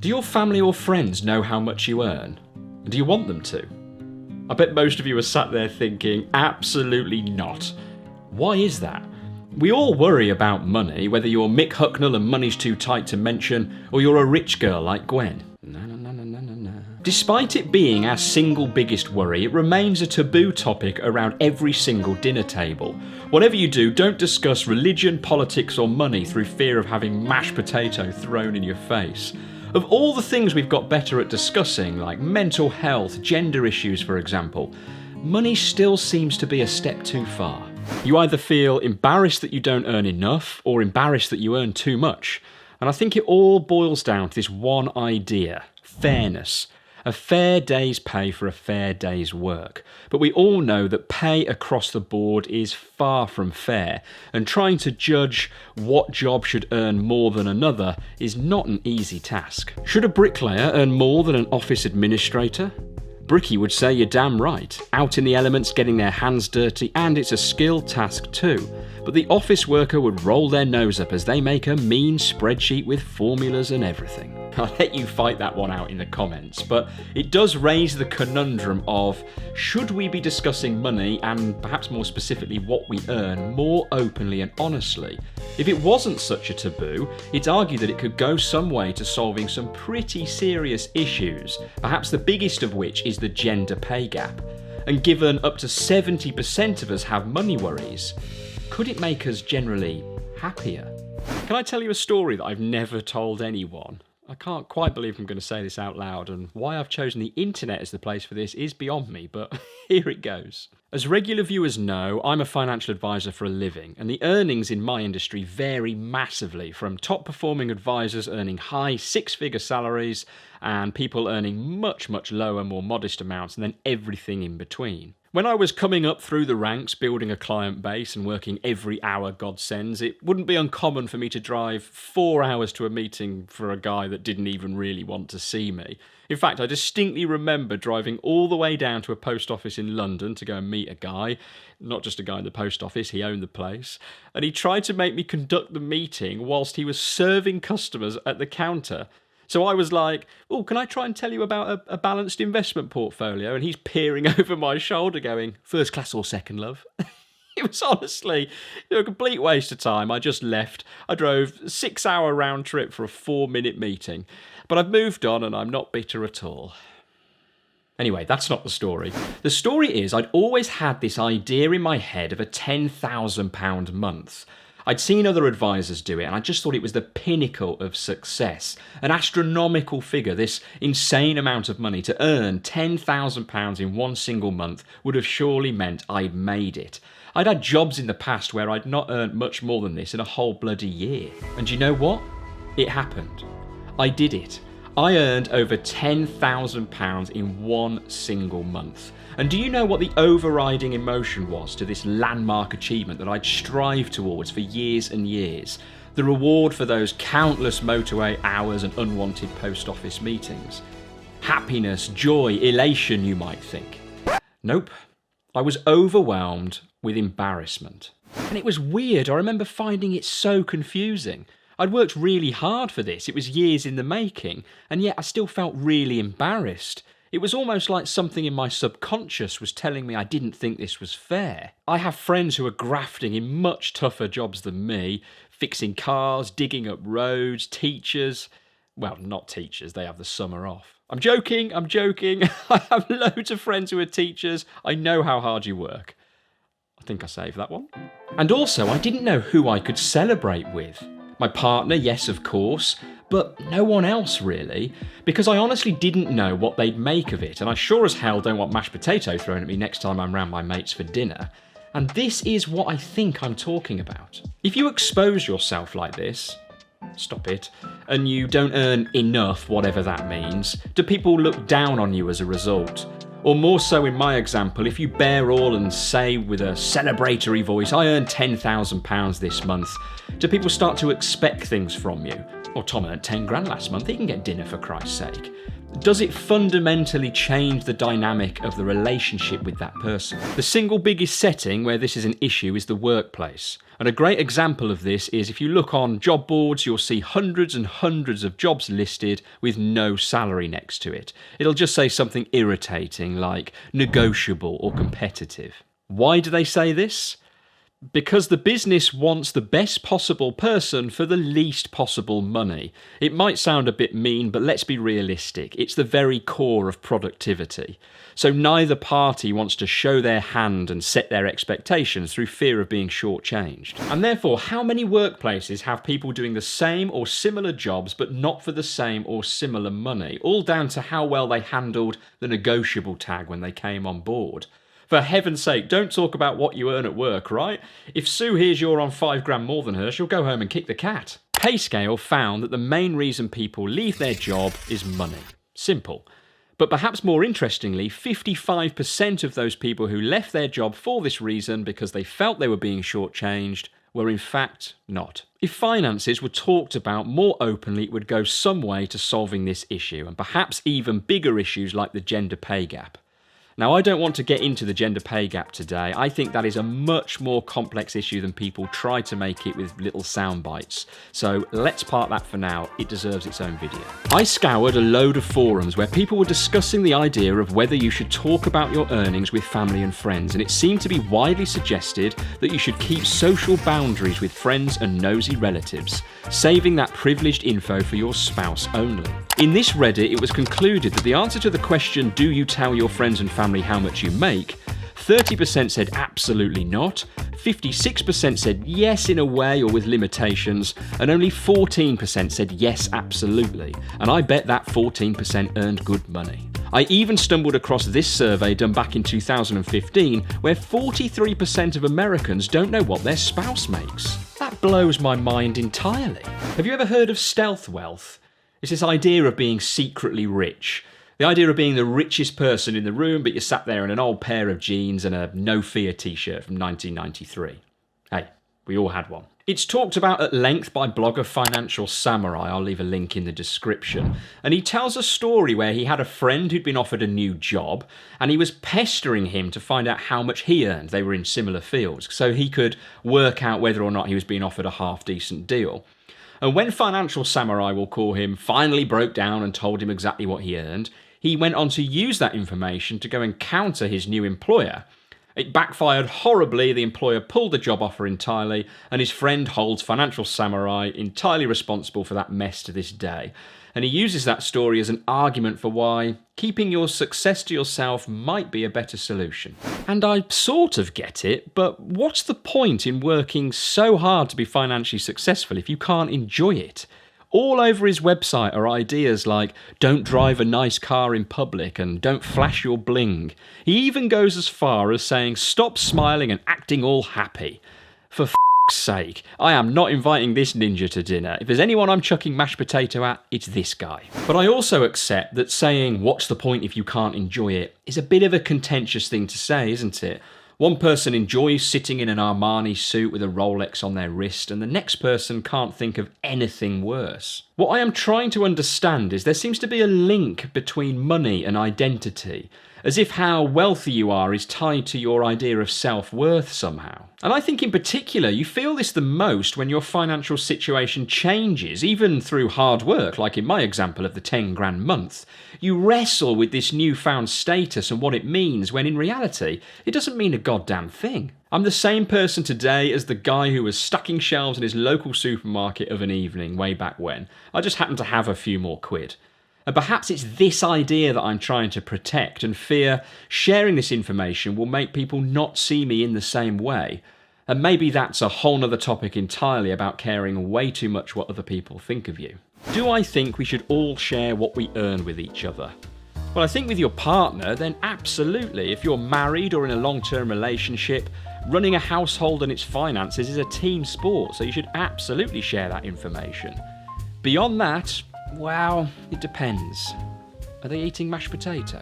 Do your family or friends know how much you earn? And do you want them to? I bet most of you are sat there thinking, absolutely not. Why is that? We all worry about money, whether you're Mick Hucknall and money's too tight to mention, or you're a rich girl like Gwen. No. Despite it being our single biggest worry, it remains a taboo topic around every single dinner table. Whatever you do, don't discuss religion, politics or money through fear of having mashed potato thrown in your face. Of all the things we've got better at discussing, like mental health, gender issues for example, money still seems to be a step too far. You either feel embarrassed that you don't earn enough, or embarrassed that you earn too much. And I think it all boils down to this one idea: fairness. A fair day's pay for a fair day's work. But we all know that pay across the board is far from fair, and trying to judge what job should earn more than another is not an easy task. Should a bricklayer earn more than an office administrator? Bricky would say you're damn right, out in the elements getting their hands dirty, and it's a skilled task too. But the office worker would roll their nose up as they make a mean spreadsheet with formulas and everything. I'll let you fight that one out in the comments, but it does raise the conundrum of, should we be discussing money, and perhaps more specifically what we earn, more openly and honestly? If it wasn't such a taboo, it's argued that it could go some way to solving some pretty serious issues, perhaps the biggest of which is the gender pay gap. And given up to 70% of us have money worries, could it make us generally happier? Can I tell you a story that I've never told anyone? I can't quite believe I'm going to say this out loud, and why I've chosen the internet as the place for this is beyond me, but here it goes. As regular viewers know, I'm a financial advisor for a living, and the earnings in my industry vary massively, from top performing advisors earning high six-figure salaries and people earning much lower, more modest amounts, and then everything in between. When I was coming up through the ranks, building a client base and working every hour God sends, it wouldn't be uncommon for me to drive 4 hours to a meeting for a guy that didn't even really want to see me. In fact, I distinctly remember driving all the way down to a post office in London to go and meet a guy, not just a guy in the post office, he owned the place, and he tried to make me conduct the meeting whilst he was serving customers at the counter. So I was like, oh, can I try and tell you about a balanced investment portfolio? And he's peering over my shoulder going, first class or second, love? It was honestly a complete waste of time. I just left. I drove a 6-hour round trip for a 4-minute meeting. But I've moved on and I'm not bitter at all. Anyway, that's not the story. The story is I'd always had this idea in my head of a £10,000 month. I'd seen other advisors do it and I just thought it was the pinnacle of success. An astronomical figure, this insane amount of money to earn £10,000 in one single month would have surely meant I'd made it. I'd had jobs in the past where I'd not earned much more than this in a whole bloody year. And you know what? It happened. I did it. I earned over £10,000 in one single month. And do you know what the overriding emotion was to this landmark achievement that I'd strived towards for years and years? The reward for those countless motorway hours and unwanted post office meetings. Happiness, joy, elation, you might think. Nope. I was overwhelmed with embarrassment. And it was weird. I remember finding it so confusing. I'd worked really hard for this. It was years in the making, and yet I still felt really embarrassed. It was almost like something in my subconscious was telling me I didn't think this was fair. I have friends who are grafting in much tougher jobs than me, fixing cars, digging up roads, teachers. Well, not teachers, they have the summer off. I'm joking. I have loads of friends who are teachers. I know how hard you work. I think I saved that one. And also, I didn't know who I could celebrate with. My partner, yes, of course, but no one else really, because I honestly didn't know what they'd make of it, and I sure as hell don't want mashed potato thrown at me next time I'm round my mates for dinner. And this is what I think I'm talking about. If you expose yourself like this, stop it, and you don't earn enough, whatever that means, do people look down on you as a result? Or more so in my example, if you bear all and say with a celebratory voice, I earned £10,000 this month, do people start to expect things from you? Well, Tom earned 10 grand last month, he can get dinner for Christ's sake. Does it fundamentally change the dynamic of the relationship with that person? The single biggest setting where this is an issue is the workplace. And a great example of this is if you look on job boards, you'll see hundreds and hundreds of jobs listed with no salary next to it. It'll just say something irritating like negotiable or competitive. Why do they say this? Because the business wants the best possible person for the least possible money. It might sound a bit mean, but let's be realistic. It's the very core of productivity. So neither party wants to show their hand and set their expectations through fear of being shortchanged. And therefore, how many workplaces have people doing the same or similar jobs but not for the same or similar money? All down to how well they handled the negotiable tag when they came on board. For heaven's sake, don't talk about what you earn at work, right? If Sue hears you're on 5 grand more than her, she'll go home and kick the cat. PayScale found that the main reason people leave their job is money. Simple. But perhaps more interestingly, 55% of those people who left their job for this reason because they felt they were being shortchanged were in fact not. If finances were talked about more openly, it would go some way to solving this issue, and perhaps even bigger issues like the gender pay gap. Now, I don't want to get into the gender pay gap today. I think that is a much more complex issue than people try to make it with little sound bites. So let's park that for now. It deserves its own video. I scoured a load of forums where people were discussing the idea of whether you should talk about your earnings with family and friends, and it seemed to be widely suggested that you should keep social boundaries with friends and nosy relatives, saving that privileged info for your spouse only. In this Reddit, it was concluded that the answer to the question, do you tell your friends and family how much you make, 30% said absolutely not, 56% said yes in a way or with limitations, and only 14% said yes absolutely. And I bet that 14% earned good money. I even stumbled across this survey done back in 2015 where 43% of Americans don't know what their spouse makes. That blows my mind entirely. Have you ever heard of stealth wealth? It's this idea of being secretly rich. The idea of being the richest person in the room, but you're sat there in an old pair of jeans and a No Fear t-shirt from 1993. Hey, we all had one. It's talked about at length by blogger Financial Samurai. I'll leave a link in the description. And he tells a story where he had a friend who'd been offered a new job, and he was pestering him to find out how much he earned. They were in similar fields, so he could work out whether or not he was being offered a half-decent deal. And when Financial Samurai, we'll call him, finally broke down and told him exactly what he earned, he went on to use that information to go and counter his new employer. It backfired horribly, the employer pulled the job offer entirely, and his friend holds Financial Samurai entirely responsible for that mess to this day. And he uses that story as an argument for why keeping your success to yourself might be a better solution. And I sort of get it, but what's the point in working so hard to be financially successful if you can't enjoy it? All over his website are ideas like don't drive a nice car in public and don't flash your bling. He even goes as far as saying stop smiling and acting all happy. For f***'s sake, I am not inviting this ninja to dinner. If there's anyone I'm chucking mashed potato at, it's this guy. But I also accept that saying what's the point if you can't enjoy it is a bit of a contentious thing to say, isn't it? One person enjoys sitting in an Armani suit with a Rolex on their wrist, and the next person can't think of anything worse. What I am trying to understand is there seems to be a link between money and identity, as if how wealthy you are is tied to your idea of self-worth somehow. And I think in particular you feel this the most when your financial situation changes, even through hard work, like in my example of the 10 grand month. You wrestle with this newfound status and what it means, when in reality, it doesn't mean a goddamn thing. I'm the same person today as the guy who was stacking shelves in his local supermarket of an evening way back when. I just happened to have a few more quid. And perhaps it's this idea that I'm trying to protect, and fear sharing this information will make people not see me in the same way. And maybe that's a whole nother topic entirely about caring way too much what other people think of you. Do I think we should all share what we earn with each other? Well, I think with your partner, then absolutely. If you're married or in a long-term relationship, running a household and its finances is a team sport, so you should absolutely share that information. Beyond that, well, it depends. Are they eating mashed potato?